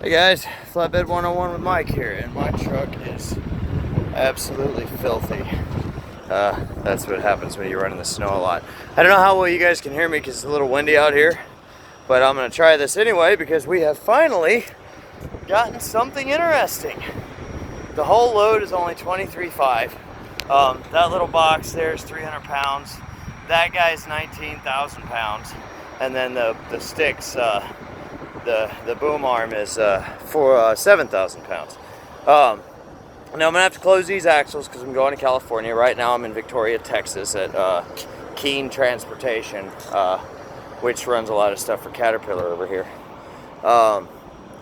Hey guys, Flatbed 101 with Mike here, and my truck is absolutely filthy. That's what happens when you run in the snow a lot. I don't know how well you guys can hear me because it's a little windy out here, but I'm going to try this anyway because we have finally gotten something interesting. The whole load is only 23.5. That little box there is 300 pounds. That guy's 19,000 pounds. And then the sticks, the boom arm is for 7,000 pounds. Now I'm gonna have to close these axles because I'm going to California. Right now I'm in Victoria, Texas at Keene Transportation, which runs a lot of stuff for Caterpillar over here. And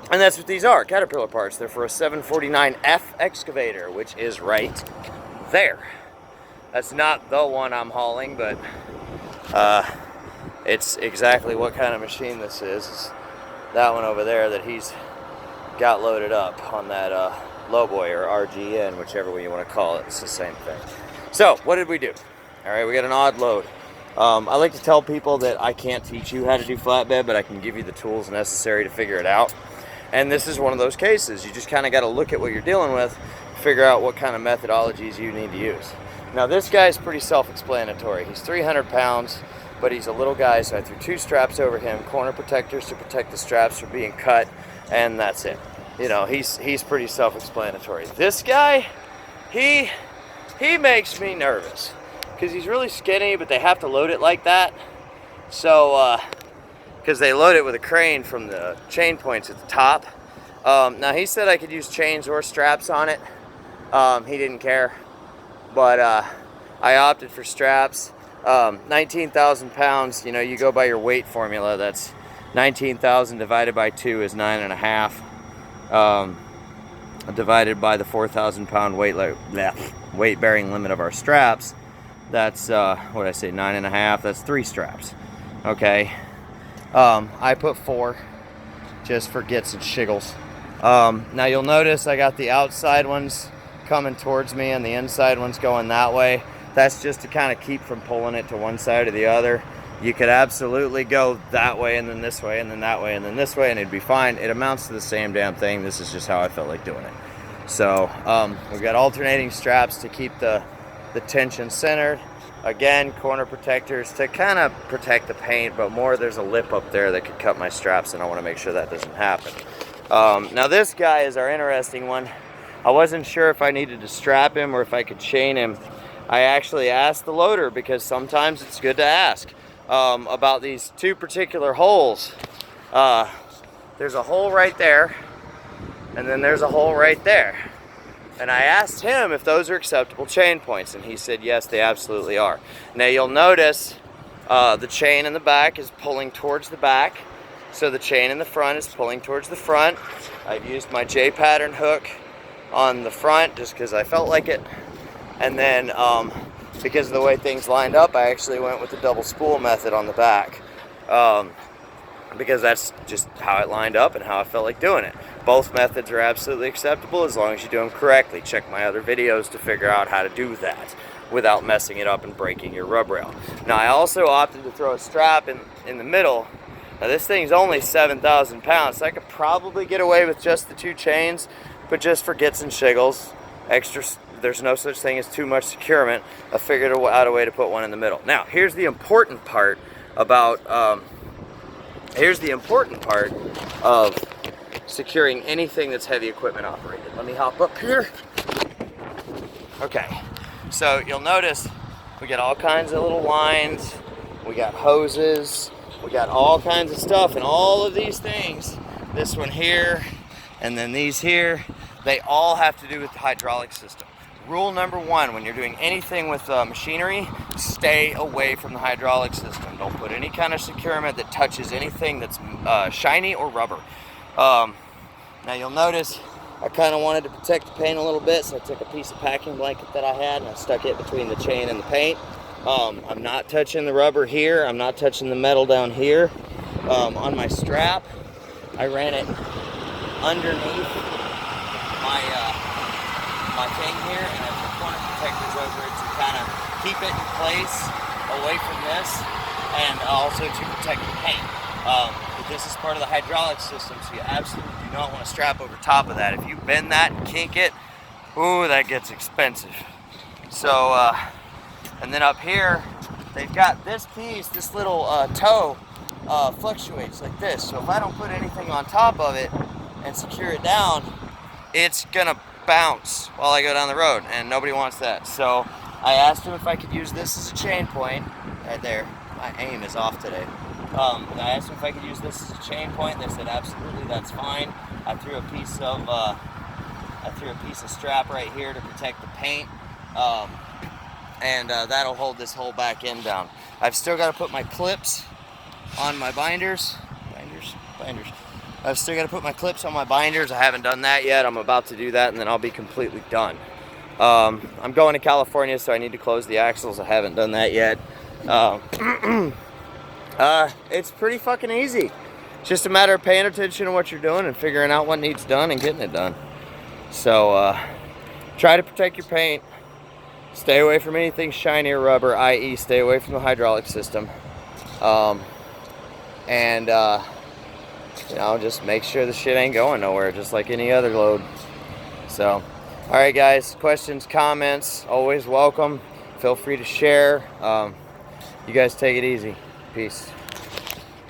that's what these are, Caterpillar parts. They're for a 749F excavator, which is right there. That's not the one I'm hauling, but it's exactly what kind of machine this is. It's that one over there that he's got loaded up on that lowboy or RGN, whichever way you want to call it. It's the same thing. So what did we do? All right, we got an odd load. I like to tell people that I can't teach you how to do flatbed, but I can give you the tools necessary to figure it out. And this is one of those cases. You just kind of got to look at what you're dealing with, figure out what kind of methodologies you need to use. Now this guy's pretty self-explanatory. He's 300 pounds, but he's a little guy, so I threw 2 straps over him, corner protectors to protect the straps from being cut, and that's it. You know, he's pretty self-explanatory. This guy, he makes me nervous because he's really skinny, but they have to load it like that. So, because they load it with a crane from the chain points at the top. Now he said I could use chains or straps on it. He didn't care, but I opted for straps. 19,000 pounds, you know, you go by your weight formula. That's 19,000 divided by 2 is 9.5. Divided by the 4,000 pound weight bearing limit of our straps, that's what did I say, 9.5. That's 3 straps. Okay. I put 4 just for gets and shiggles. Now you'll notice I got the outside ones coming towards me and the inside ones going that way. That's just to kind of keep from pulling it to one side or the other. You could absolutely go that way and then this way and then that way and then this way and it'd be fine. It amounts to the same damn thing. This is just how I felt like doing it. So we've got alternating straps to keep the tension centered. Again, corner protectors to kind of protect the paint, but more there's a lip up there that could cut my straps and I want to make sure that doesn't happen. Now this guy is our interesting one. I wasn't sure if I needed to strap him or if I could chain him. I actually asked the loader because sometimes it's good to ask about these 2 particular holes. There's a hole right there and then there's a hole right there. And I asked him if those are acceptable chain points, and he said yes, they absolutely are. Now you'll notice the chain in the back is pulling towards the back, so the chain in the front is pulling towards the front. I've used my J-pattern hook on the front just because I felt like it. And then because of the way things lined up, I actually went with the double spool method on the back because that's just how it lined up and how I felt like doing it. Both methods are absolutely acceptable as long as you do them correctly. Check my other videos to figure out how to do that without messing it up and breaking your rub rail. Now I also opted to throw a strap in the middle. Now this thing's only 7,000 pounds, so I could probably get away with just the 2 chains, but just for gets and shiggles, there's no such thing as too much securement. I figured out a way to put one in the middle. Now here's the important part about of securing anything that's heavy equipment operated. Let me hop up here. Okay, so you'll notice we got all kinds of little lines, we got hoses, we got all kinds of stuff, and all of these things, this one here, and then these here, they all have to do with the hydraulic system. Rule number 1, when you're doing anything with machinery, stay away from the hydraulic system. Don't put any kind of securement that touches anything that's shiny or rubber. Now you'll notice I kind of wanted to protect the paint a little bit, so I took a piece of packing blanket that I had and I stuck it between the chain and the paint. I'm not touching the rubber here. I'm not touching the metal down here. On my strap, I ran it underneath my thing here, and I put corner protectors over it to kind of keep it in place away from this, and also to protect the paint. The But this is part of the hydraulic system, so you absolutely do not want to strap over top of that. If you bend that and kink it, ooh, that gets expensive. So, and then up here, they've got this piece, this little toe fluctuates like this. So if I don't put anything on top of it and secure it down, it's gonna bounce while I go down the road, and nobody wants that. So I asked him if I could use this as a chain point. Right there, my aim is off today. I asked them if I could use this as a chain point. They said absolutely, that's fine. I threw a piece of strap right here to protect the paint, and that'll hold this whole back end down. I've still got to put my clips on my binders. I've still got to put my clips on my binders. I haven't done that yet. I'm about to do that, and then I'll be completely done. I'm going to California, so I need to close the axles. I haven't done that yet. It's pretty fucking easy. It's just a matter of paying attention to what you're doing and figuring out what needs done and getting it done. So, try to protect your paint. Stay away from anything shiny or rubber, i.e. stay away from the hydraulic system. You know, just make sure the shit ain't going nowhere, just like any other load. So, alright guys, questions, comments, always welcome. Feel free to share. You guys take it easy. Peace.